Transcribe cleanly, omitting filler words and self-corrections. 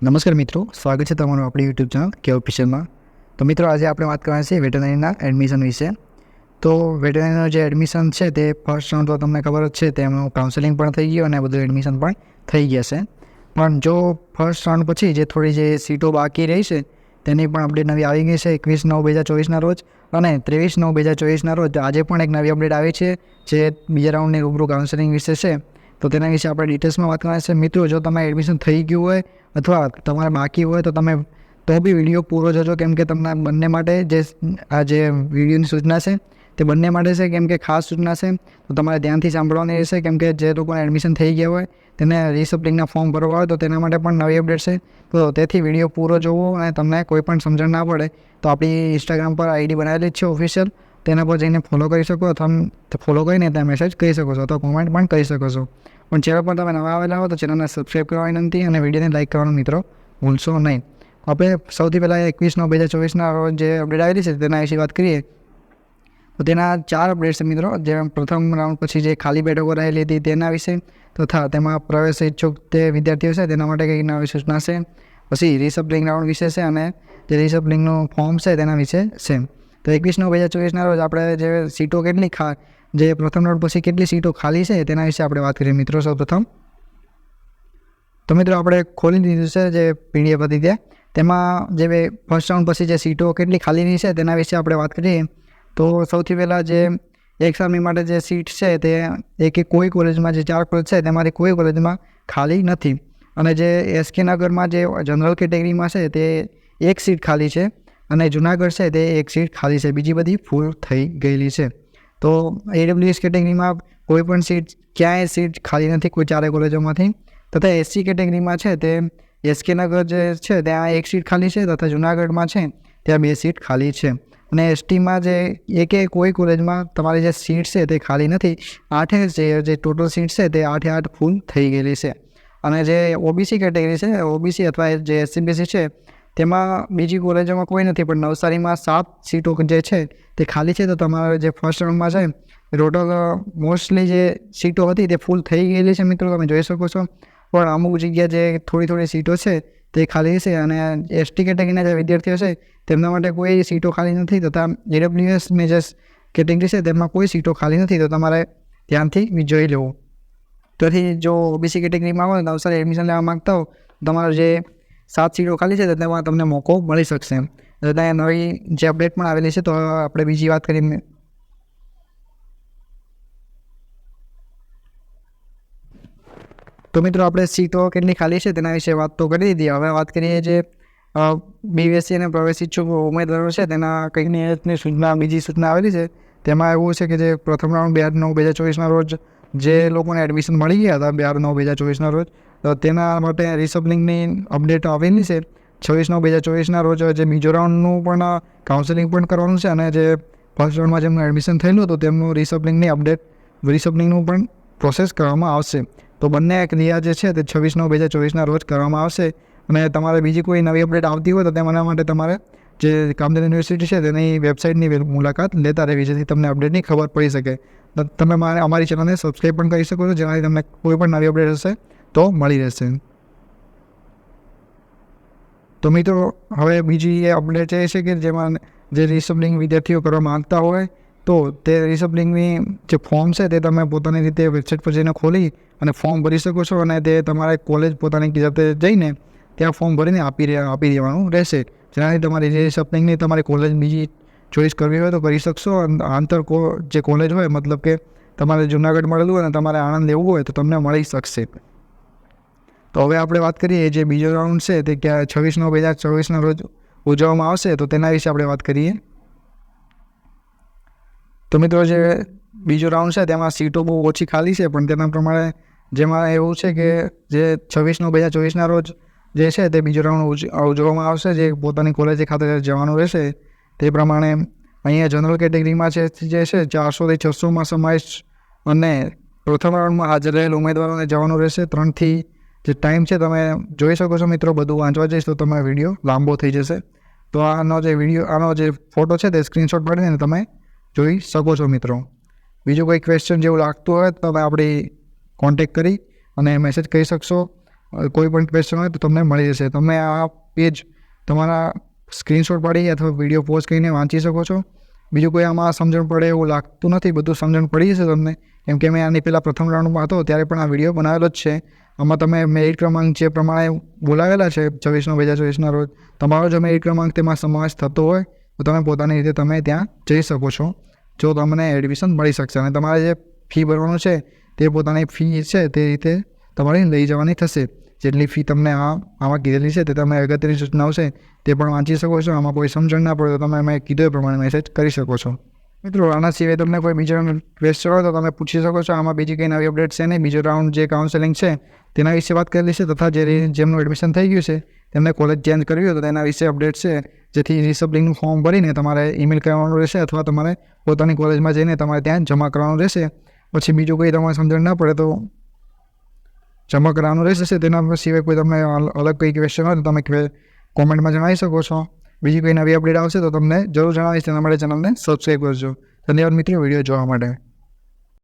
નમસ્કાર મિત્રો, સ્વાગત છે તમારું આપણી યુટ્યુબ ચેનલ કે ઓફિશિયલમાં. તો મિત્રો, આજે આપણે વાત કરવાની છે વેટરનરીના એડમિશન વિશે. તો વેટરનરીનું જે એડમિશન છે તે ફર્સ્ટ રાઉન્ડ તો તમને ખબર જ છે, તેમનું કાઉન્સેલિંગ પણ થઈ ગયું અને બધું એડમિશન પણ થઈ ગયા છે. પણ જો ફર્સ્ટ રાઉન્ડ પછી જે થોડી જે સીટો બાકી રહી છે તેની પણ અપડેટ નવી આવી ગઈ છે 21/9/2024 રોજ અને 23/9/2024 રોજ આજે પણ એક નવી અપડેટ આવી છે જે બીજા રાઉન્ડની રૂબરૂ કાઉન્સેલિંગ વિશે છે. તો તેના વિશે આપણે ડિટેલ્સમાં વાત કરવાની છે. મિત્રો, જો તમે એડમિશન થઈ ગયું હોય અથવા તમારે બાકી હોય તો તમે બી વિડીયો પૂરો જોજો, કેમ કે તમને બંને માટે જે વિડીયોની સૂચના છે તે બંને માટે છે, કેમ કે ખાસ સૂચના છે. તો તમારે ધ્યાનથી સાંભળવાની રહેશે, કેમ કે જે લોકોને એડમિશન થઈ ગયા હોય તેને રિસપ્લિંગના ફોર્મ ભરવા હોય તો તેના માટે પણ નવી અપડેટ છે. તો તેથી વિડીયો પૂરો જોવો અને તમને કોઈ પણ સમજણ ના પડે તો આપણી ઇન્સ્ટાગ્રામ પર આઈડી બનાવેલી જ છે ઓફિશિયલ, તેના પર જઈને ફોલો કરી શકો અથવા ફોલો કરીને ત્યાં મેસેજ કરી શકો છો અથવા કોમેન્ટ પણ કરી શકો છો. પણ ચેનલ પર તમે નવા આવેલા હો તો ચેનલને સબસ્ક્રાઈબ કરવા વિનંતી અને વિડીયોને લાઈક કરવાનું મિત્રો ભૂલશો નહીં. આપણે સૌથી પહેલાં 21/9/2024 રોજ જે અપડેટ આવેલી છે તેના વિશે વાત કરીએ તો તેના 4 અપડેટ છે મિત્રો. જે પ્રથમ રાઉન્ડ પછી જે ખાલી બેઠકો રહેલી હતી તેના વિશે, તથા તેમાં પ્રવેશ ઈચ્છુક તે વિદ્યાર્થીઓ છે તેના માટે કંઈક નવી સૂચના છે. પછી રિસપ્લિંગ રાઉન્ડ વિશે છે અને જે રિસપ્લિંગનું ફોર્મ છે તેના વિશે છે. તો 21/9/2024 રોજ આપણે જે સીટો જે પ્રથમ રાઉન્ડ પછી કેટલી સીટો ખાલી છે તેના વિશે આપણે વાત કરીએ મિત્રો. સૌ પ્રથમ તો મિત્રો આપણે ખોલી દીધું છે જે PDF હતી તેમાં જે ફર્સ્ટ રાઉન્ડ પછી જે સીટો કેટલી ખાલીની છે તેના વિશે આપણે વાત કરીએ. તો સૌથી પહેલાં જે એક્ઝામની માટે જે સીટ છે તે કોઈ કોલેજમાં જે 4 કોલેજ છે તેમાંથી કોઈ કોલેજમાં ખાલી નથી. અને જે SK નગરમાં જે જનરલ કેટેગરીમાં છે તે 1 સીટ ખાલી છે અને જુનાગઢ છે તે 1 સીટ ખાલી છે, બીજી બધી ફૂલ થઈ ગયેલી છે. તો AWS કેટેગરીમાં કોઈ પણ ક્યાંય સીટ ખાલી નથી કોઈ 4 કોલેજોમાંથી. તથા SC કેટેગરીમાં છે તે SK નગર જે છે ત્યાં 1 સીટ ખાલી છે તથા જુનાગઢમાં છે ત્યાં 2 સીટ ખાલી છે. અને STમાં જે કોઈ કોલેજમાં તમારી જે સીટ છે તે ખાલી નથી. 8 જે ટોટલ સીટ છે તે 8 ફૂલ થઈ ગયેલી છે. અને જે OBC કેટેગરી છે, OBC અથવા જે SC/BC છે તેમાં બીજી કોલેજોમાં કોઈ નથી, પણ નવસારીમાં 7 સીટો જે છે તે ખાલી છે. તો તમારે જે ફર્સ્ટ રાઉન્ડમાં છે ટોટલ મોસ્ટલી જે સીટો હતી તે ફૂલ થઈ ગયેલી છે મિત્રો, તમે જોઈ શકો છો. પણ અમુક જગ્યા જે થોડી સીટો છે તે ખાલી છે. અને ST કેટેગરીના જે વિદ્યાર્થીઓ છે તેમના માટે કોઈ સીટો ખાલી નથી. તથા AWSની જે કેટેગરી છે તેમાં કોઈ સીટો ખાલી નથી. તો તમારે ધ્યાનથી જોઈ લેવું. તેથી જો OBC કેટેગરીમાં હોય નવસારી એડમિશન લેવા માગતા હો તમારો જે 7 સીટો ખાલી છે તેમાં તમને મોકો મળી શકશે. ત્યાં નવી જે અપડેટ પણ આવેલી છે. તો આપણે બીજી વાત કરીએ. તો મિત્રો, આપણે સીટો કેટલી ખાલી છે તેના વિશે વાત તો કરી દીધી. હવે વાત કરીએ જે BSc અને પ્રવેશ ઈચ્છુક ઉમેદવારો છે તેના કંઈકની સૂચના, બીજી સૂચના આવેલી છે. તેમાં એવું છે કે જે પ્રથમ રાઉન્ડ 2/9/2024 રોજ જે લોકોને એડમિશન મળી ગયા હતા 2/9/2024 રોજ, તો તેના માટે રિસપ્લિંગની અપડેટ આવેલી છે. 26/9/2024 રોજ જે બીજો રાઉન્ડનું પણ કાઉન્સેલિંગ પણ કરવાનું છે અને જે ફર્સ્ટ રાઉન્ડમાં જેમનું એડમિશન થયેલું હતું તેમનું રિસપ્લિંગનું પણ પ્રોસેસ કરવામાં આવશે. તો બંને ક્રિયા જે છે તે 26/9/2024 રોજ કરવામાં આવશે. અને તમારે બીજી કોઈ નવી અપડેટ આવતી હોય તો તેના માટે તમારે જે કામધેનુ યુનિવર્સિટી છે તેની વેબસાઇટની મુલાકાત લેતા રહેવી, જેથી તમને અપડેટની ખબર પડી શકે. તમે અમારી ચેનલને સબસ્ક્રાઈબ પણ કરી શકો છો, જેનાથી તમને કોઈ પણ નવી અપડેટ હશે તો મળી રહેશે. તો મિત્રો, હવે બીજી અપડેટ એ છે કે જેમાં જે રિસપ્લિંગ વિદ્યાર્થીઓ કરવા માગતા હોય તો તે રિસપ્લિંગની જે ફોર્મ છે તે તમે પોતાની રીતે વેબસાઇટ પર જઈને ખોલી અને ફોર્મ ભરી શકો છો. અને તે તમારે કોલેજ પોતાની જાતે જઈને ત્યાં ફોર્મ ભરીને આપી દેવાનું રહેશે, જેનાથી તમારી જે રિસપ્લિંગની તમારી કોલેજ બીજી ચોઈસ કરવી હોય તો કરી શકશો. જે કોલેજ હોય, મતલબ કે તમારે જુનાગઢ મળેલું હોય અને તમારે આણંદ લેવું હોય તો તમને મળી શકશે. તો હવે આપણે વાત કરીએ જે બીજો રાઉન્ડ છે તે 26/9/2024 રોજ ઉજવવામાં આવશે. તો તેના વિશે આપણે વાત કરીએ. તો મિત્રો, જે બીજો રાઉન્ડ છે તેમાં સીટો બહુ ઓછી ખાલી છે, પણ તેના પ્રમાણે જેમાં એવું છે કે જે 26/9/2024 રોજ જે છે તે બીજો રાઉન્ડ ઉજવવામાં આવશે, જે પોતાની કોલેજ ખાતે જવાનું રહેશે. તે પ્રમાણે અહીંયા જનરલ કેટેગરીમાં જે છે 400 થી 600માં સમાવેશ અને પ્રથમ રાઉન્ડમાં હાજર રહેલ ઉમેદવારોને જવાનું રહેશે. 3થી જે ટાઈમ છે તમે જોઈ શકો છો મિત્રો. બધું વાંચવા જઈશ તો તમારો વિડીયો લાંબો થઈ જશે. તો આનો જે ફોટો છે તે સ્ક્રીનશોટ પાડીને તમે જોઈ શકો છો મિત્રો. બીજું કોઈ ક્વેશ્ચન જેવું લાગતું હોય તો તમે આપણી કોન્ટેક્ટ કરી અને મેસેજ કરી શકશો. કોઈ પણ ક્વેશ્ચન હોય તો તમને મળી જશે. તમે આ પેજ તમારા સ્ક્રીનશોટ પાડી અથવા વિડીયો પોઝ કરીને વાંચી શકો છો. બીજું કોઈ આમાં સમજણ પડે એવું લાગતું નથી, બધું સમજણ પડી જશે તમને, કેમ કે મેં આની પહેલાં પ્રથમ રાઉન્ડમાં હતો ત્યારે પણ આ વિડીયો બનાવેલો જ છે. આમાં તમે મેરિટ ક્રમાંક જે પ્રમાણે બોલાવેલા છે 24/9/2024 રોજ, તમારો જો મેરિટ ક્રમાંક તેમાં સમાવેશ થતો હોય તો તમે પોતાની રીતે તમે ત્યાં જઈ શકો છો, જો તમને એડમિશન મળી શકશે. અને તમારે જે ફી ભરવાનું છે તે પોતાની ફી છે તે રીતે તમારી લઈ જવાની થશે. જેટલી ફી તમને આમાં કીધેલી છે તે તમે અગત્યની સૂચનાઓ છે તે પણ વાંચી શકો છો. આમાં કોઈ સમજણ ના પડે તો તમે મેં કીધું એ પ્રમાણે મેસેજ કરી શકો છો. મિત્રો આના સિવાય તમને કોઈ બીજો ક્વેશ્ચન હોય તો તમે પૂછી શકો છો. આમાં બીજી કંઈ નવી અપડેટ છે નહીં. બીજો રાઉન્ડ જે કાઉન્સેલિંગ છે તેના વિશે વાત કરેલી છે, તથા જેમનું એડમિશન થઈ ગયું છે તેમને કોલેજ ચેન્જ કરવી હોય તો તેના વિશે અપડેટ છે, જેથી રિસપ્લિંગનું ફોર્મ ભરીને તમારે ઈમેલ કરવાનું રહેશે અથવા તમારે પોતાની કોલેજમાં જઈને તમારે ત્યાં જમા કરવાનું રહેશે. પછી બીજું કોઈ તમારે સમજણ ના પડે તો જમા કરવાનું રહેશે. તેના સિવાય કોઈ તમને અલગ કંઈ ક્વેશ્ચન હોય તો તમે કોમેન્ટમાં જણાવી શકો છો. બીજી કોઈ નવી અપડેટ આવશે તો તમને જરૂર જણાવીશ. તેના માટે ચેનલને સબસ્ક્રાઈબ કરજો. ધન્યવાદ મિત્રો વિડીયો જોવા માટે.